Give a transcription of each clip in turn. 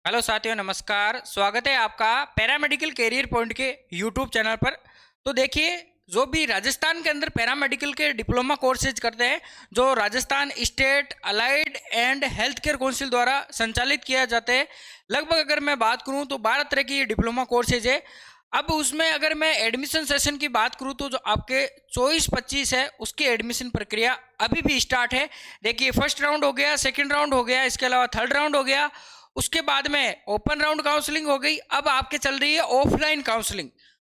Hello साथियों, नमस्कार। स्वागत है आपका पैरामेडिकल कैरियर पॉइंट के यूट्यूब चैनल पर। तो देखिए, जो भी राजस्थान के अंदर पैरामेडिकल के डिप्लोमा कोर्सेज करते हैं, जो Rajasthan state allied and health care council द्वारा संचालित किया जाते हैं, लगभग अगर मैं बात करूं तो 12 तरह की डिप्लोमा कोर्सेज है। अब उसमें अगर मैं एडमिशन सेशन की बात करूं तो जो आपके 24-25 है, उसकी एडमिशन प्रक्रिया अभी भी स्टार्ट है। देखिए, फर्स्ट राउंड हो गया, सेकेंड राउंड हो गया, इसके अलावा थर्ड राउंड हो गया, उसके बाद में ओपन राउंड काउंसलिंग हो गई। अब आपके चल रही है ऑफलाइन काउंसलिंग।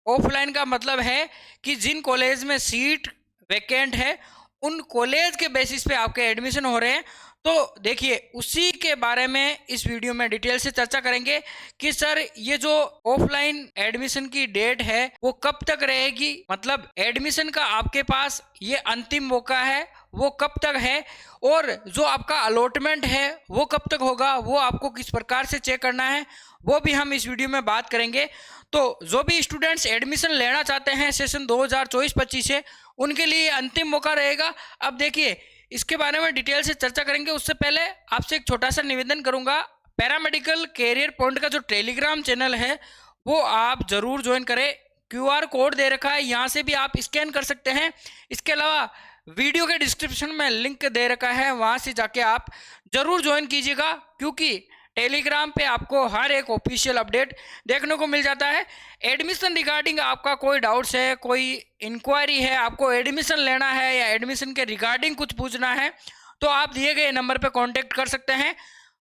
ऑफलाइन का मतलब है कि जिन कॉलेज में सीट वैकेंट है, उन कॉलेज के बेसिस पे आपके एडमिशन हो रहे हैं। तो देखिए, उसी के बारे में इस वीडियो में डिटेल से चर्चा करेंगे कि सर, ये जो ऑफलाइन एडमिशन की डेट है वो कब तक रहेगी, मतलब एडमिशन का आपके पास ये अंतिम मौका है वो कब तक है, और जो आपका अलॉटमेंट है वो कब तक होगा, वो आपको किस प्रकार से चेक करना है, वो भी हम इस वीडियो में बात करेंगे। तो जो भी स्टूडेंट्स एडमिशन लेना चाहते हैं सेशन 2024-25 से, उनके लिए अंतिम मौका रहेगा। अब देखिए, इसके बारे में डिटेल से चर्चा करेंगे। उससे पहले आपसे एक छोटा सा निवेदन करूंगा, पैरामेडिकल कैरियर पॉइंट का जो टेलीग्राम चैनल है वो आप जरूर ज्वाइन करें। क्यूआर कोड दे रखा है, यहाँ से भी आप स्कैन कर सकते हैं। इसके अलावा वीडियो के डिस्क्रिप्शन में लिंक दे रखा है, वहां से जाके आप जरूर ज्वाइन कीजिएगा, क्योंकि टेलीग्राम पे आपको हर एक ऑफिशियल अपडेट देखने को मिल जाता है। एडमिशन रिगार्डिंग आपका कोई डाउट्स है, कोई इंक्वायरी है, आपको एडमिशन लेना है या एडमिशन के रिगार्डिंग कुछ पूछना है, तो आप दिए गए नंबर पे कांटेक्ट कर सकते हैं।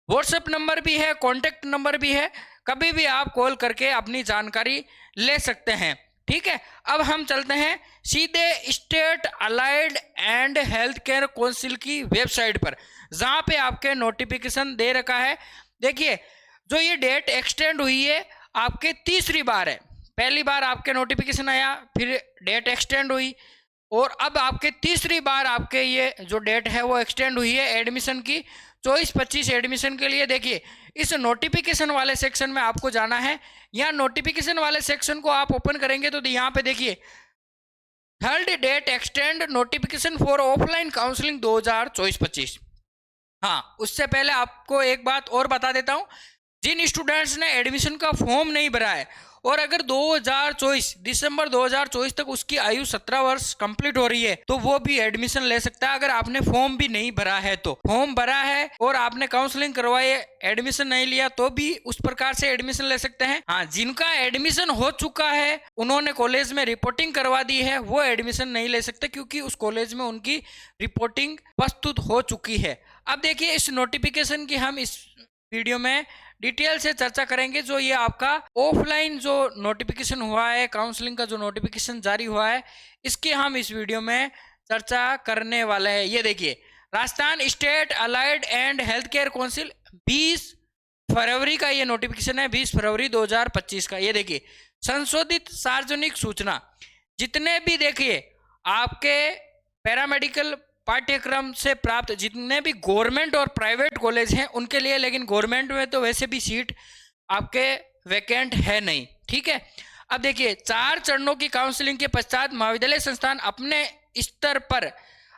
व्हाट्सएप नंबर भी है, कॉन्टेक्ट नंबर भी है, कभी भी आप कॉल करके अपनी जानकारी ले सकते हैं। ठीक है, अब हम चलते हैं सीधे state allied and health care council की वेबसाइट पर, जहां पे आपके नोटिफिकेशन दे रखा है। देखिए, जो ये डेट एक्सटेंड हुई है आपके तीसरी बार है। पहली बार आपके नोटिफिकेशन आया, फिर डेट एक्सटेंड हुई, और अब आपके तीसरी बार आपके ये जो डेट है वो एक्सटेंड हुई है एडमिशन की 24-25 एडमिशन के लिए। देखिए, इस नोटिफिकेशन वाले सेक्शन में आपको जाना है। यहाँ नोटिफिकेशन वाले सेक्शन को आप ओपन करेंगे तो यहाँ पे देखिए, third date extend notification for offline counselling 2024-25। हाँ, उससे पहले आपको एक बात और बता देता हूँ, जिन स्टूडेंट्स ने एडमिशन का फॉर्म नहीं भरा है और अगर 2024 दिसंबर 2024 तक उसकी आयु 17 वर्ष कंप्लीट हो रही है, तो वो भी एडमिशन ले सकता है। अगर आपने फॉर्म भी नहीं भरा है, तो फॉर्म भरा है और आपने काउंसलिंग करवाई है, एडमिशन नहीं लिया, तो भी उस प्रकार से एडमिशन ले सकते हैं। हाँ, जिनका एडमिशन हो चुका है, उन्होंने कॉलेज में रिपोर्टिंग करवा दी है, वो एडमिशन नहीं ले सकते, क्योंकि उस कॉलेज में उनकी रिपोर्टिंग प्रस्तुत हो चुकी है। अब देखिए, इस नोटिफिकेशन की हम इस वीडियो में डिटेल से चर्चा करेंगे। जो ये आपका ऑफलाइन जो नोटिफिकेशन हुआ है, काउंसलिंग का जो नोटिफिकेशन जारी हुआ है, इसकी हम इस वीडियो में चर्चा करने वाले हैं। ये देखिए, Rajasthan state allied and health care council 20 फरवरी का ये नोटिफिकेशन है, 20 फरवरी 2025 का। ये देखिए, संशोधित सार्वजनिक सूचना, जितने भी देखिए आपके पैरामेडिकल पाठ्यक्रम से प्राप्त जितने भी गवर्नमेंट और प्राइवेट कॉलेज हैं उनके लिए, लेकिन गवर्नमेंट में तो वैसे भी सीट आपके वैकेंट है नहीं। ठीक है, अब देखिए, 4 चरणों की काउंसलिंग के पश्चात महाविद्यालय संस्थान अपने स्तर पर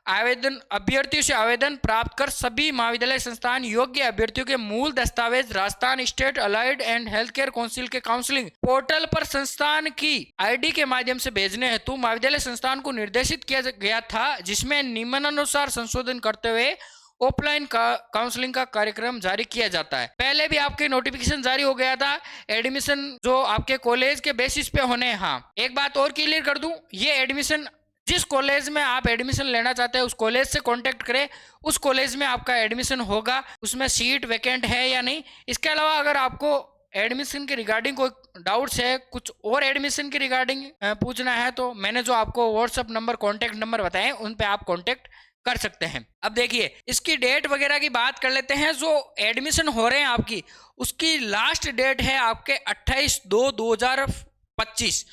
आवेदन अभ्यर्थियों से आवेदन प्राप्त कर सभी महाविद्यालय संस्थान योग्य अभ्यर्थियों के मूल दस्तावेज Rajasthan state allied and health care council के काउंसलिंग पोर्टल पर संस्थान की आईडी के माध्यम से भेजने हेतु महाविद्यालय संस्थान को निर्देशित किया गया था, जिसमें निम्नानुसार संशोधन करते हुए ऑफलाइन काउंसलिंग का कार्यक्रम जारी किया जाता है। पहले भी आपके नोटिफिकेशन जारी हो गया था एडमिशन जो आपके कॉलेज के बेसिस पे होने। हाँ, एक बात और क्लियर कर दूं, ये एडमिशन जिस कॉलेज में आप एडमिशन लेना चाहते हैं उस कॉलेज से कांटेक्ट करें, उस कॉलेज में आपका एडमिशन होगा, उसमें सीट वैकेंट है या नहीं। इसके अलावा अगर आपको एडमिशन के रिगार्डिंग कोई डाउट्स है, कुछ और एडमिशन के रिगार्डिंग पूछना है, तो मैंने जो आपको व्हाट्सअप नंबर, कॉन्टेक्ट नंबर बताए, उन पे आप कॉन्टेक्ट कर सकते हैं। अब देखिए, इसकी डेट वगैरह की बात कर लेते हैं। जो एडमिशन हो रहे हैं आपकी, उसकी लास्ट डेट है आपके 28/2/2025।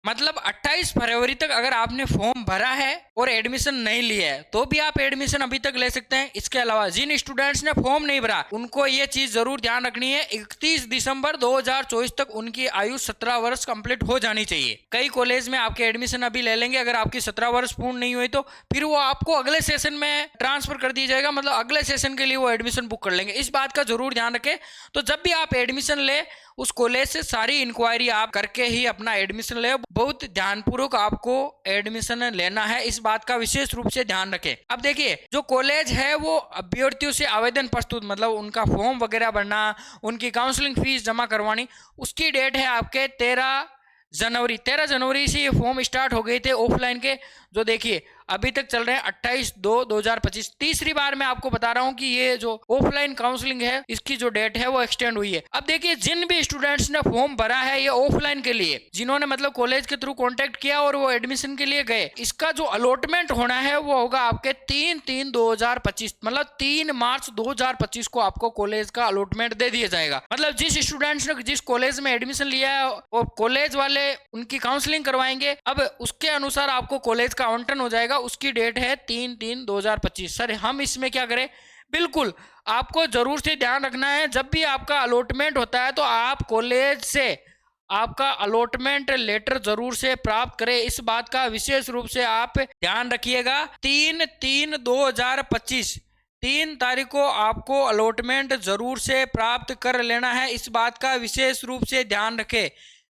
मतलब 28 फरवरी तक अगर आपने फॉर्म भरा है और एडमिशन नहीं लिया है तो भी आप एडमिशन अभी तक ले सकते हैं। इसके अलावा जिन स्टूडेंट्स ने फॉर्म नहीं भरा उनको ये चीज जरूर ध्यान रखनी है, 31 दिसंबर 2024 तक उनकी आयु 17 वर्ष कंप्लीट हो जानी चाहिए। कई कॉलेज में आपके एडमिशन अभी ले लेंगे, अगर आपकी 17 वर्ष पूर्ण नहीं हुई तो फिर वो आपको अगले सेशन में ट्रांसफर कर दिया जाएगा, मतलब अगले सेशन के लिए वो एडमिशन बुक कर लेंगे। इस बात का जरूर ध्यान रखें। तो जब भी आप एडमिशन ले उस कॉलेज से सारी इंक्वायरी आप करके ही अपना एडमिशन ले। बहुत ध्यानपूर्वक आपको एडमिशन लेना है, इस बात का विशेष रूप से ध्यान रखें। अब देखिए, जो कॉलेज है वो अभ्यर्थियों से आवेदन प्रस्तुत, मतलब उनका फॉर्म वगैरह भरना, उनकी काउंसलिंग फीस जमा करवानी, उसकी डेट है आपके 13 जनवरी। 13 जनवरी से ये फॉर्म स्टार्ट हो गए थे ऑफलाइन के, जो देखिए अभी तक चल रहे हैं 28/2/2025। तीसरी बार मैं आपको बता रहा हूं कि ये जो ऑफलाइन काउंसलिंग है इसकी जो डेट है वो एक्सटेंड हुई है। अब देखिए, जिन भी स्टूडेंट्स ने फॉर्म भरा है ये ऑफलाइन के लिए, जिन्होंने मतलब कॉलेज के थ्रू कांटेक्ट किया और वो एडमिशन के लिए गए, इसका जो अलॉटमेंट होना है वो होगा आपके 3/3/2025, मतलब 3 मार्च 2025 को आपको कॉलेज का अलॉटमेंट दे दिया जाएगा। मतलब जिस स्टूडेंट्स ने जिस कॉलेज में एडमिशन लिया है और कॉलेज वाले उनकी काउंसलिंग करवाएंगे, अब उसके अनुसार आपको कॉलेज का आवंटन हो जाएगा। उसकी डेट है 3/3/2025। सर हम इसमें क्या करें? बिल्कुल आपको जरूर से ध्यान रखना है, जब भी आपका अलॉटमेंट होता है तो आप कॉलेज से आपका अलॉटमेंट लेटर जरूर से प्राप्त करें। इस बात का विशेष रूप से आप ध्यान रखिएगा। 3/3/2025 3 तारीख को आपको अलॉटमेंट जरूर से प्राप्त कर लेना है, इस बात का विशेष रूप से ध्यान रखें।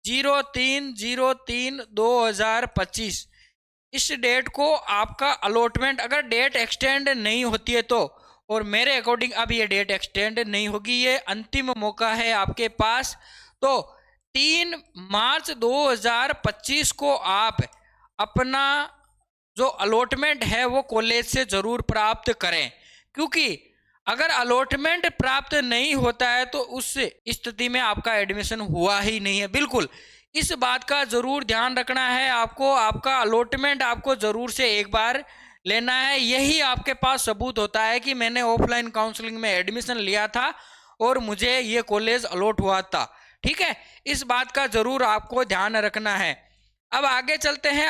03/03/2025 इस डेट को आपका अलॉटमेंट, अगर डेट एक्सटेंड नहीं होती है तो, और मेरे अकॉर्डिंग अब ये डेट एक्सटेंड नहीं होगी, ये अंतिम मौका है आपके पास। तो 3 मार्च 2025 को आप अपना जो अलॉटमेंट है वो कॉलेज से जरूर प्राप्त करें, क्योंकि अगर अलॉटमेंट प्राप्त नहीं होता है तो उस स्थिति में आपका एडमिशन हुआ ही नहीं है। बिल्कुल इस बात का जरूर ध्यान रखना है आपको। आपका अलॉटमेंट आपको जरूर से एक बार लेना है, यही आपके पास सबूत होता है कि मैंने ऑफलाइन काउंसलिंग में एडमिशन लिया था और मुझे ये कॉलेज अलॉट हुआ था। ठीक है, इस बात का जरूर आपको ध्यान रखना है। अब आगे चलते हैं।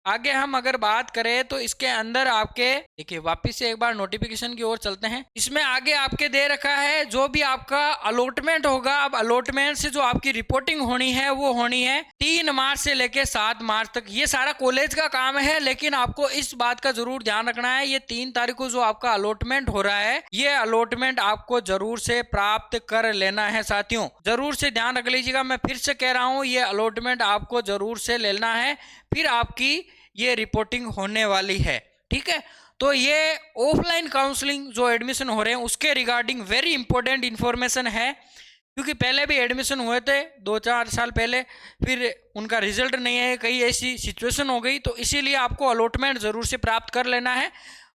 आगे हम अगर बात करें तो इसके अंदर आपके देखिए, वापिस से एक बार नोटिफिकेशन की ओर चलते हैं। इसमें आगे आपके दे रखा है जो भी आपका अलॉटमेंट होगा। अब अलॉटमेंट से जो आपकी रिपोर्टिंग होनी है वो होनी है 3 मार्च से लेके 7 मार्च तक। ये सारा कॉलेज का काम है, लेकिन आपको इस बात का जरूर ध्यान रखना है, ये 3 तारीख को जो आपका अलॉटमेंट हो रहा है ये अलॉटमेंट आपको जरूर से प्राप्त कर लेना है। साथियों जरूर से ध्यान रख लीजिएगा, मैं फिर से कह रहा हूँ, ये अलॉटमेंट आपको जरूर से लेना है, फिर आपकी ये रिपोर्टिंग होने वाली है। ठीक है, तो ये ऑफलाइन काउंसलिंग जो एडमिशन हो रहे हैं उसके रिगार्डिंग वेरी इंपॉर्टेंट इंफॉर्मेशन है, क्योंकि पहले भी एडमिशन हुए थे 2-4 साल पहले, फिर उनका रिजल्ट नहीं है, कई ऐसी सिचुएशन हो गई, तो इसीलिए आपको अलॉटमेंट जरूर से प्राप्त कर लेना है।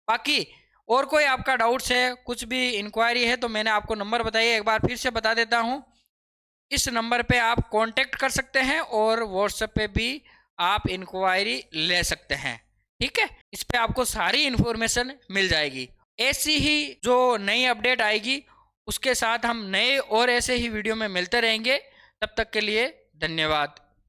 बाकी और कोई आपका डाउट्स है, कुछ भी इंक्वायरी है, तो मैंने आपको नंबर बताइए, एक बार फिर से बता देता हूँ। इस नंबर पे आप कांटेक्ट कर सकते हैं और व्हाट्सएप पे भी आप इंक्वायरी ले सकते हैं। ठीक है, इस पे आपको सारी इंफॉर्मेशन मिल जाएगी। ऐसी ही जो नई अपडेट आएगी उसके साथ हम नए और ऐसे ही वीडियो में मिलते रहेंगे। तब तक के लिए धन्यवाद।